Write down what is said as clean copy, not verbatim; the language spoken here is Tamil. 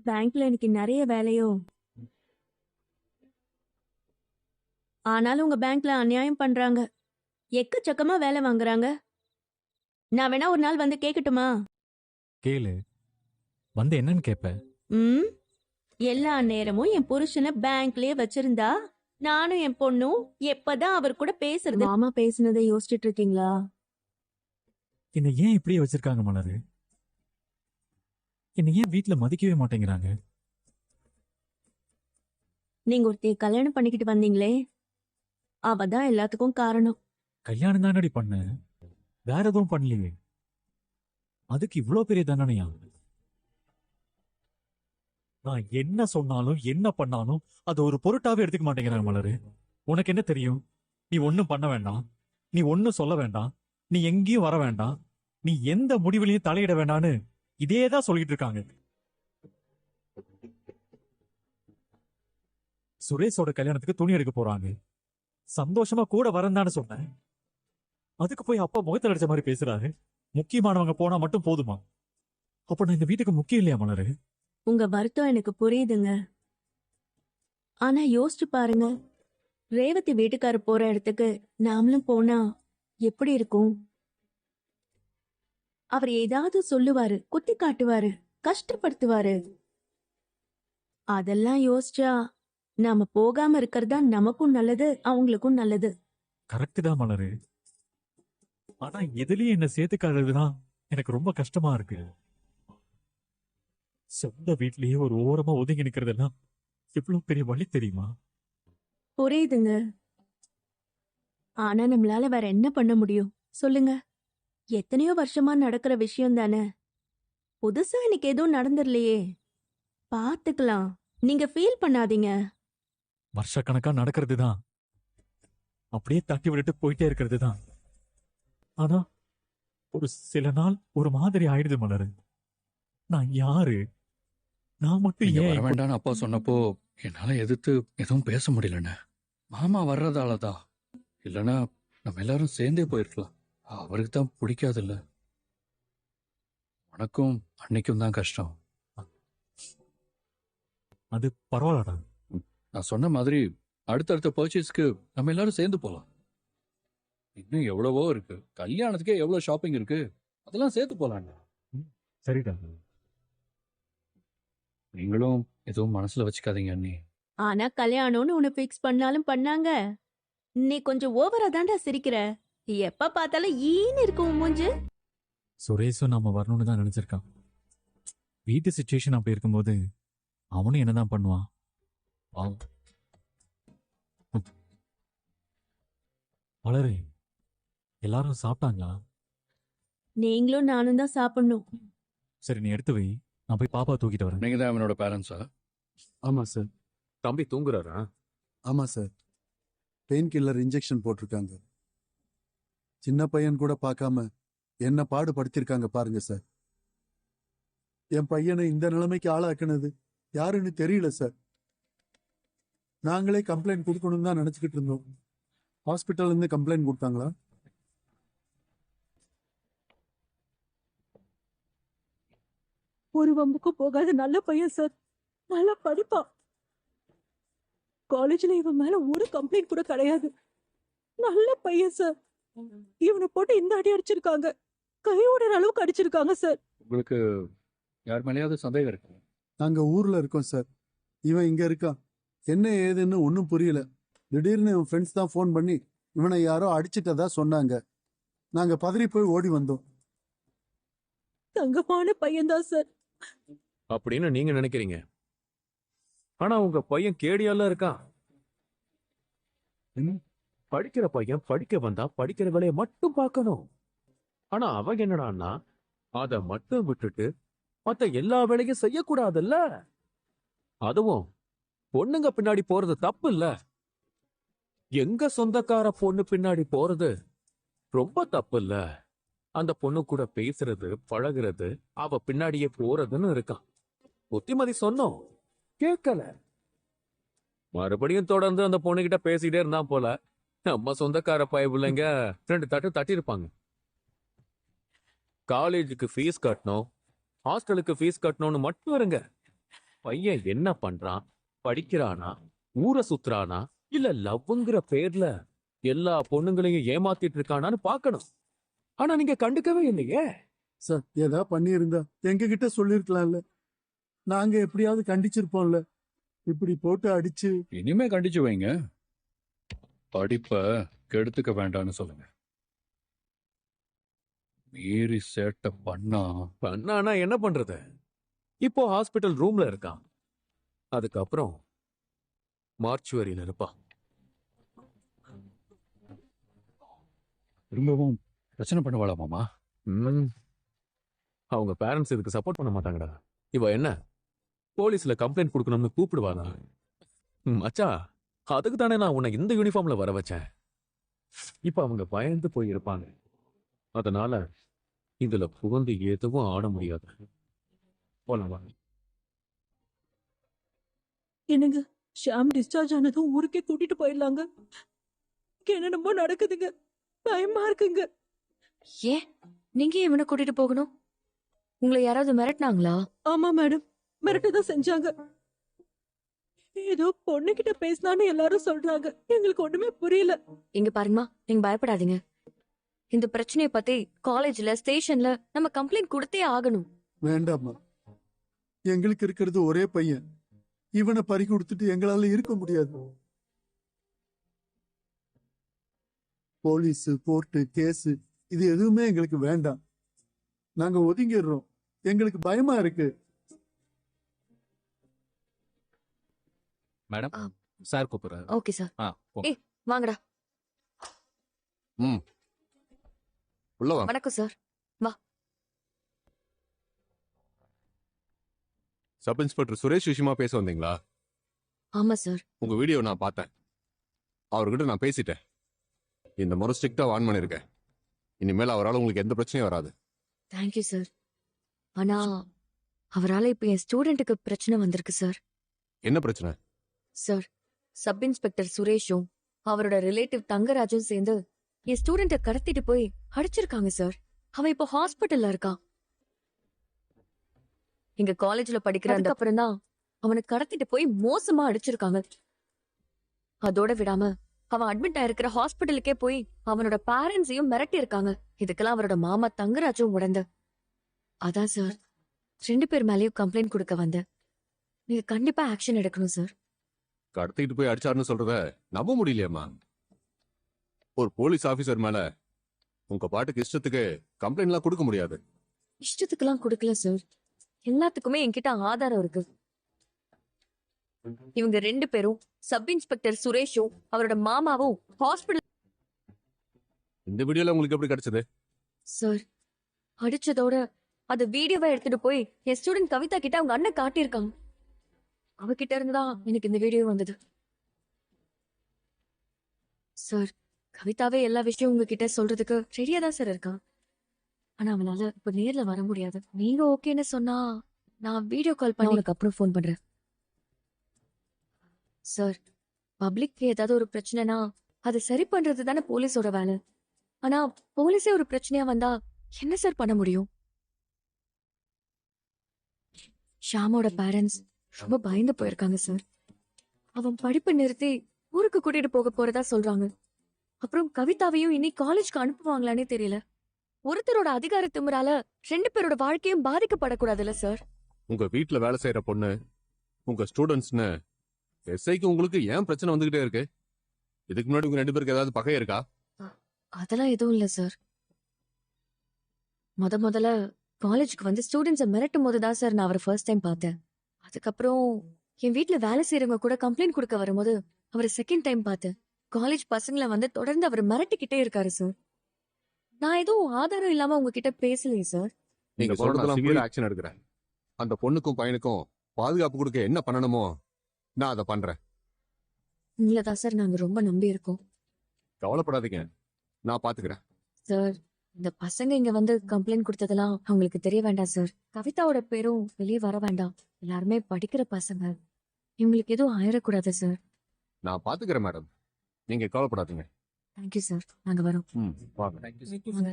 பேங்க்ல எனக்கு நிறைய வேலையோ. ஆனாலும் உங்க பேங்க்ல அநியாயம் பண்றாங்க. எக்கச்சக்கமா வேலை வாங்குறாங்க. நான் வேணா ஒரு நாள் வந்து கேக்கட்டுமா? கேளு, வந்து என்னன்னு கேப்ப? ம் எல்லா நேரமும் என் புருஷனை பேங்க்லயே வச்சிருந்தா நானும் என் பொண்ணும் எப்பதான் அவர் கூட பேசுறது? மாமா பேசுனதை யோசிச்சுட்டு இருக்கீங்களா? என்னை ஏன் இப்படியே வச்சிருக்காங்க மலரு? என்னை ஏன் வீட்டுல மதிக்கவே மாட்டேங்கிறாங்க? நீங்க ஒருத்தைய கல்யாணம் பண்ணிக்கிட்டு வந்தீங்களே, அவதான் எல்லாத்துக்கும் காரணம். கல்யாணம் தானடி பண்ண, வேற எதுவும் பண்ணலையே. அதுக்கு இவ்ளோ பெரிய தண்டனையா? நான் என்ன சொன்னாலும் என்ன பண்ணாலும் அது ஒரு பொருட்டாவே எடுத்துக்க மாட்டேங்கிறாங்க மலரு. உனக்கு என்ன தெரியும்? நீ ஒன்னும் பண்ண வேண்டாம், நீ ஒன்னும் சொல்ல வேண்டாம், நீ எங்கேயும் வர வேண்டாம், நீ எந்த முடிவுலையும் தலையிட வேண்டான்னு இதேதான் சொல்லிட்டு இருக்காங்க. சுரேஷோட கல்யாணத்துக்கு துணி எடுக்க போறாங்க, சந்தோஷமா கூட வரந்தான்னு சொன்னேன். அதுக்கு போய் அப்பா முகத்தில் அடிச்ச மாதிரி பேசுறாரு. முக்கியமானவங்க போனா மட்டும் போதுமா? அப்ப நான் இந்த வீட்டுக்கு முக்கியம் இல்லையா மலரு? உங்க வருத்தம் எனக்கு புரியுதுங்க. ஆனா யோசிச்சு பாருங்க, ரேவதி வீட்டுக்காரர் போற இடத்துக்கு நாமளும் போனா எப்படி இருக்கும்? அவர் ஏதாவது சொல்லுவாரு, குத்தி காட்டுவாரு, கஷ்டப்படுத்துவாரு. அதெல்லாம் யோசிச்சா நாம போகாம இருக்கிறதா நமக்கும் நல்லது, அவங்களுக்கும் நல்லது. கரெக்ட் தான் மலரு. ஆனா எதுலயும் என்ன சேர்த்துக்காததுதான் எனக்கு ரொம்ப கஷ்டமா இருக்கு. சொந்த வீட்லயே ஒரு ஓரமா ஒதுங்கி நிக்கிறதெல்லாம் எவ்வளவு பெரிய வழி தெரியுமா? புரியுதுங்க. ஆனா நம்மளால வேற என்ன பண்ண முடியும் சொல்லுங்க? எத்தனையோ வருஷமா நடக்கிற விஷயம் தானே. புதுசா இன்னைக்கு எதுவும் நடந்துடலையே. பாத்துக்கலாம். நீங்க ஃபீல் பண்ணாதீங்க. வருஷக்கணக்கா நடக்கிறது தான், அப்படியே தட்டி விட்டுட்டு போயிட்டே இருக்கிறது தான். ஆனா ஒரு சில நாள் ஒரு மாதிரி ஆயிடுது மலரு. நான் யாரு? நான் மட்டும் நீங்க வர ஏன் வேண்டாம்னு அப்பா சொன்னப்போ என்னால எதிர்த்து எதுவும் பேச முடியலண்ணே. மாமா வர்றதாலதான். இல்லைன்னா நம்ம எல்லாரும் சேர்ந்தே போயிருக்கலாம். அவருக்கு தான் பிடிக்காதுல்ல. உனக்கும் அன்னைக்கும் தான் கஷ்டம். அது பரவாயில்லடா. நான் சொன்ன மாதிரி அடுத்தடுத்த பர்ச்சேஸ்க்கு நம்ம எல்லாரும் சேர்ந்து போலாம். இன்னும் எவ்வளவோ இருக்கு. கல்யாணத்துக்கே எவ்வளவு ஷாப்பிங் இருக்கு. அதெல்லாம் சேர்த்து போலாம். சரிடா. நீங்களும் எதுவும் மனசுல வச்சுக்காதீங்க அண்ணி. ஆனா கல்யாணம்னு உன்னை ஃபிக்ஸ் பண்ணாலும் பண்ணாங்க. நீ கொஞ்சம் ஓவரா தாண்டா சிரிக்கிற. எப்ப பார்த்தாலும் ஈன்னு இருக்கு உன் மூஞ்சு. சுரேஷும் நாம வரணும்னு தான் நினைச்சிருக்கான். வீட்டு சுச்சுவேஷன் அப்படி இருக்கும்போது அவனும் என்னதான் பண்ணுவான்? பாவம். மலரு, எல்லாரும் சாப்பிட்டாங்களா? நீங்களும் நானும் தான் சாப்பிடணும். சரி, நீ எடுத்து வை, நான் போய் பாப்பா தூக்கிட்டு வரேன். நீங்க தான் அவனோட பேரண்ட்ஸா? ஆமா சார். தம்பி தூங்குறாரா? ஆமா சார், பெயின் கில்லர் இன்ஜெக்ஷன் போட்டிருக்காங்க. சின்ன பையன் கூட பார்க்காம என்ன பாடுபடுத்திருக்காங்க பாருங்க சார். என் பையனை இந்த நிலைமைக்கு ஆளாக்குனது யாருன்னு தெரியல சார். நாங்களே கம்ப்ளைண்ட் கொடுக்கணும் தான் நினைச்சுக்கிட்டு இருந்தோம். ஹாஸ்பிட்டல்ல இருந்து கம்ப்ளைண்ட் கொடுத்தாங்களா? ஒரு வம்புக்கும் போகாத நல்ல பையன் சார். நல்லா படிப்பான். காலேஜ்ல இவன் மேல ஒரு கம்ப்ளைண்ட் கூட கிடையாது. நல்ல பையன் சார். இவனை போட்டு இந்த அடி அடிச்சிருக்காங்க. கையோட அளவுக்கு அடிச்சிருக்காங்க சார். உங்களுக்கு யார் மேலேயாவது சந்தேகம் இருக்கு? நாங்க ஊர்ல இருக்கோம் சார். இவன் இங்க இருக்கான். என்ன ஏதுன்னு ஒன்னும் புரியல. திடீர்னு இவன் ஃப்ரெண்ட்ஸ் தான் ஃபோன் பண்ணி இவனை யாரோ அடிச்சிட்டதா சொன்னாங்க. நாங்க பதறி போய் ஓடி வந்தோம். தங்கமான பையன் தான் சார். அப்படின்னு நீங்க நினைக்கிறீங்க. ஆனா உங்க பையன் கேடியால இருக்கான். படிக்கிற பையன் படிக்க வந்தா படிக்கிற வேலையை மட்டும் பார்க்கணும். ஆனா அவன் என்னடான்னா அத மட்டும் விட்டுட்டு மத்த எல்லா வேலையும் செய்யக்கூடாதுல்ல. அதுவும் பொண்ணுங்க பின்னாடி போறது தப்பு இல்ல. எங்க சொந்தக்கார பொண்ணு பின்னாடி போறது ரொம்ப தப்பு இல்ல. அந்த பொண்ணு கூட பேசுறது பழகுறது அவ பின்னாடியே போறதுன்னு இருக்கான். புத்திமதி சொன்னோம், கேட்கல. மறுபடியும் தொடர்ந்து அந்த பொண்ணுகிட்ட பேசிட்டே இருந்தான் போல. நம்ம சொந்தக்கார பயபுள்ளைங்க 2 தட்டு தட்டிருப்பாங்க. காலேஜுக்கு ஃபீஸ் கட்டணும், ஹாஸ்டலுக்கு ஃபீஸ் கட்டணும்னு மட்டும் இருங்க. பையன் என்ன பண்றான், படிக்கிறானா, ஊரை சுத்துறானா, இல்ல லவ்ங்கிற பேர்ல எல்லா பொண்ணுங்களையும் ஏமாத்திட்டு இருக்கானான்னு பார்க்கணும். ஆனா நீங்க கண்டுக்கவே இல்லையே. சார் ஏதா பண்ணியிருந்தா எங்க கிட்ட சொல்லிருக்கலாம்ல. நாங்க எப்படியாவது கண்டிச்சிருப்போம்ல. இப்படி போட்டு அடிச்சு இனிமே கண்டிச்சு வைங்க. படிப்ப கெடுத்துக்க வேண்டாம்னு சொல்லுங்க. மீறி சேட்டை பண்ணானா என்ன பண்றது? இப்போ ஹாஸ்பிட்டல் ரூம்ல இருக்கான். அதுக்கப்புறம் மார்ச்சுவரியில இருப்பான். திரும்பவும் பிரச்சனை பண்ணுவாளா மாமா? ம். அவங்க பேரண்ட்ஸ் இதுக்கு சப்போர்ட் பண்ண மாட்டாங்கடா. இவ என்ன போலீஸ்ல கம்ப்ளைண்ட் கொடுக்கணும்னு கூப்பிடுவானா? மச்சா, அதுக்கு தானே நான் உன்னை இந்த யூனிஃபார்ம்ல வர வச்சேன். இப்ப அவங்க பயந்து போய் இருப்பாங்க. அதனால இதுல புகுந்து எதுவும் ஆட முடியாது. போலாம் வாங்க. என்னங்க, ஷாம் டிஸ்சார்ஜ் ஆனதும் ஊருக்கே கூட்டிட்டு போயிடலாங்க. என்னென்னமோ நடக்குதுங்க, பயமா இருக்குங்க. ஏன் நீங்க ஏன் இவனை கூட்டிட்டு போகணும்? உங்களை யாராவது மிரட்டினாங்களா? ஆமா மேடம், மிரட்டதான் செஞ்சாங்க. ஏதோ பொண்ணுகிட்ட பேசினான்னு எல்லாரும் சொல்றாங்க. எங்களுக்கு ஒண்ணுமே புரியல. இங்க பாருங்கம்மா, நீங்க பயப்படாதீங்க. இந்த பிரச்சனைய பத்தி காலேஜ்ல ஸ்டேஷன்ல நம்ம கம்ப்ளைண்ட் கொடுத்தே ஆகணும். வேண்டாமா. எங்களுக்கு இருக்கிறது ஒரே பையன். இவனை பறி கொடுத்துட்டு எங்களால இருக்க முடியாது. போலீஸ், கோர்ட்டு, கேஸ் இது எதுவுமே எங்களுக்கு வேண்டாம். நாங்க ஒதுங்கிடுறோம். எங்களுக்கு பயமா இருக்கு. மேடம், ஆ. சார் கூப்பிடுறாரு. Okay sir. போங்க. ஏய் வாங்கடா. உள்ள வா. வணக்கம் சார். சப் இன்ஸ்பெக்டர் சுரேஷ் விஷயமா பேச வந்தீங்களா? ஆமா சார். உங்க வீடியோ நான் பார்த்தேன். அவர்கிட்ட நான் பேசிட்டேன். இந்த முறை ஸ்ட்ரிக்டா வார்ன் பண்ணிருக்கேன். இனிமேல் அவரால் உங்களுக்கு எந்த பிரச்சனையும் வராது. Thank you sir. ஆனா அவரால இப்ப என் ஸ்டூடெண்ட்டுக்கு பிரச்சனை வந்திருக்கு சார். என்ன பிரச்சனை? சார், சப் இன்ஸ்பெக்டர் சுரேஷும் அவரோட ரிலேட்டிவ் தங்கராஜும் சேர்ந்து என் ஸ்டூடெண்ட்டை கடத்திட்டு போய் அடிச்சிருக்காங்க சார். அவன் இப்போ ஹாஸ்பிட்டல்ல இருக்கான். எங்க காலேஜ்ல படிக்கிறதுக்கு அப்புறம் தான் அவனை கடத்திட்டு போய் மோசமா அடிச்சிருக்காங்க. அதோட விடாம அவன் அட்மிட் ஆயிருக்கிற ஹாஸ்பிட்டலுக்கே போய் அவனோட பேரண்ட்ஸையும் மிரட்டி இருக்காங்க. இதுக்கெல்லாம் அவரோட மாமா தங்கராஜும் உடந்த. அதான் சார் 2 பேர் மேலேயும் கம்ப்ளைண்ட் கொடுக்க வந்தேன். நீங்க கண்டிப்பா ஆக்ஷன் எடுக்கணும் சார். கடத்திட்டு போய் அடிச்சாருன்னு சொல்றத நம்ப முடியலையேம்மா. ஒரு போலீஸ் ஆபீசர் மேல உங்க பாட்டுக்கு இஷ்டத்துக்கு கம்ப்ளைண்ட்லாம் கொடுக்க முடியாது. இஷ்டத்துக்கெல்லாம் கொடுக்கல சார். எல்லாத்துக்குமே என்கிட்ட ஆதாரம் இருக்கு. இவங்க 2 பேரும் சப் இன்ஸ்பெக்டர் சுரேஷும் அவரோட மாமாவும் ஹாஸ்பிடல். இந்த வீடியோல உங்களுக்கு எப்படி கிடைச்சது? சார், அடிச்சதோட அது வீடியோவை எடுத்துட்டு போய் என் ஸ்டூடெண்ட் கவிதா கிட்ட அவங்க அண்ணன் காட்டியிருக்காங்க. அவகிட்ட இருந்துதான் எனக்கு இந்த வீடியோ வந்தது. சார், கவிதாவே எல்லா விஷயம் உங்ககிட்ட சொல்றதுக்கு ரெடியா தான் சார் இருக்கான். ஆனா அவனால இப்ப நேர்ல வர முடியாது. நீங்க ஓகேன்னு சொன்னா நான் வீடியோ கால் பண்ணி உனக்கு அப்புறம் ஃபோன் பண்றேன். சார், பப்ளிக் ஏதாவது ஒரு பிரச்சனைனா அதை சரி பண்றது தானே போலீஸோட வேலை. ஆனா போலீஸே ஒரு பிரச்சனையா வந்தா என்ன சார் பண்ண முடியும்? ஷாமோட பேரண்ட்ஸ் ரொம்ப பயந்து போயிருக்காங்க சார். அவன் படிப்பு நிறுத்தி ஊருக்கு கூட்டிட்டு போக போறதா சொல்றாங்க. அப்புறம் கவிதாவையும் இனி காலேஜ்க்கு அனுப்புவாங்களானே தெரியல. ஒருத்தரோட அதிகார திமிரால 2 பேரோட வாழ்க்கையும் பாதிக்கப்படக்கூடாதுல்ல சார். உங்க வீட்டுல வேலை செய்யற பொண்ணு, உங்க ஸ்டூடெண்ட்ஸ்னு எஸ்ஐக்கு உங்களுக்கு ஏன் பிரச்சனை வந்துகிட்டே இருக்கு? இதுக்கு முன்னாடி உங்க 2 பேருக்கு ஏதாவது பகை இருக்கா? அதெல்லாம் எதுவும் இல்ல சார். முதல்ல காலேஜுக்கு வந்து ஸ்டூடெண்ட்ஸை மிரட்டும் போது தான் சார் நான் அவரை ஃபர்ஸ்ட் டைம் பார்த்தேன். அதுக்கப்புறம் என் வீட்டுல வேலை செய்யறவங்க கூட கம்ப்ளைண்ட் கொடுக்க வரும்போது அவரை செகண்ட் டைம் பார்த்தேன். காலேஜ் பசங்களை வந்து தொடர்ந்து அவர் மிரட்டிக்கிட்டே இருக்காரு சார். நான் எதுவும் ஆதாரம் இல்லாம உங்ககிட்ட பேசலையே சார். நீங்க சொல்றதெல்லாம் சிவியர் ஆக்ஷன் எடுக்கிறேன். அந்த பொண்ணுக்கும் பையனுக்கும் பாதுகாப்பு கொடுக்க என்ன பண்ணணுமோ நான் அதை பண்றேன். உங்களதான் சார் நாங்க ரொம்ப நம்பி இருக்கோம். கவலைப்படாதீங்க, நான் பாத்துக்கிறேன். சார், இந்த பசங்க இங்க வந்து கம்ப்ளைண்ட் கொடுத்ததெல்லாம் அவங்களுக்கு தெரிய வேண்டாம் சார். கவிதாவோட பேரும் வெளியே வர வேண்டாம். எல்லாருமே படிக்கிற பசங்க. இவங்களுக்கு எதுவும் ஆயிடக்கூடாது சார். நான் பாத்துக்கிறேன் மேடம், நீங்க கவலைப்படாதீங்க. Thank you sir. நாங்க வரோம். வாங்க. வாங்க.